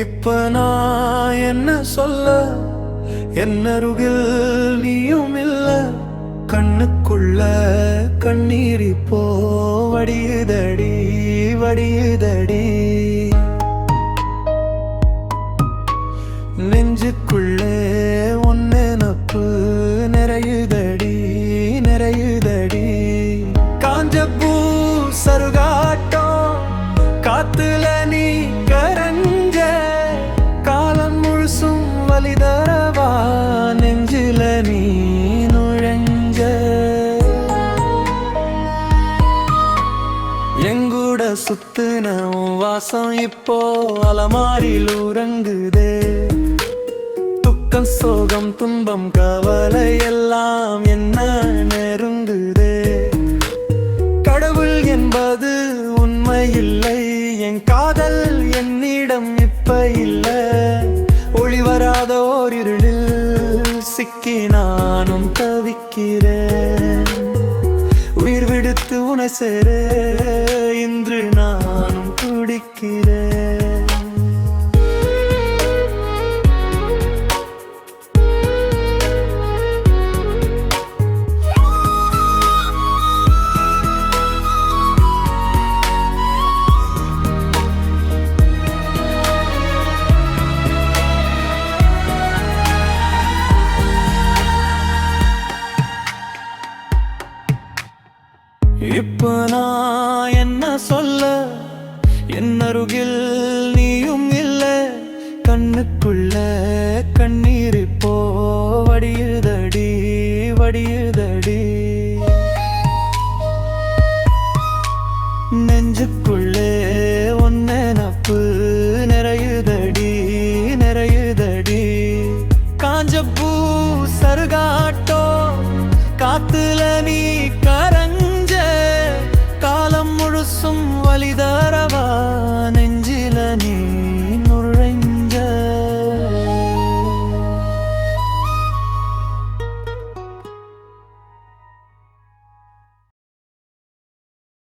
இப்ப நான் என்ன சொல்ல, என்னருகில் நீயும் இல்ல. கண்ணுக்குள்ள கண்ணீர் இப்போ வடியுதடி வடியுதடி. நெஞ்சுக்குள்ளே ஒன்னு நப்பு நிறையுதடி நிறையுதடி. காஞ்ச பூ சருகாட்டம் காத்துல நீ கரஞ்ச, காலம் முழுசும் வலிதரவா நெஞ்சில நீ நுழைஞ்ச. எங்கூட சுத்துன உன் வாசம் இப்போ அலமாரில் உறங்குதே. துக்கம் சோகம் துன்பம் கவலை எல்லாம் என்ன நெருங்குதே. கடவுள் என்பது உண்மை இல்லை, என் காதல் என்னிடம் இப்ப இல்ல. ஒளி வராத ஓரிருளில் சிக்கி நானும் தவிக்கிறேன். உயிர் விடுத்து உனை சேர இன்று நானும் துடிக்கிறேன். இப்ப நான் என்ன சொல்ல, என்னருகில் நீயும் இல்ல. கண்ணுக்குள்ள கண்ணீர் இப்போ வடியுதடி வடியுதடி.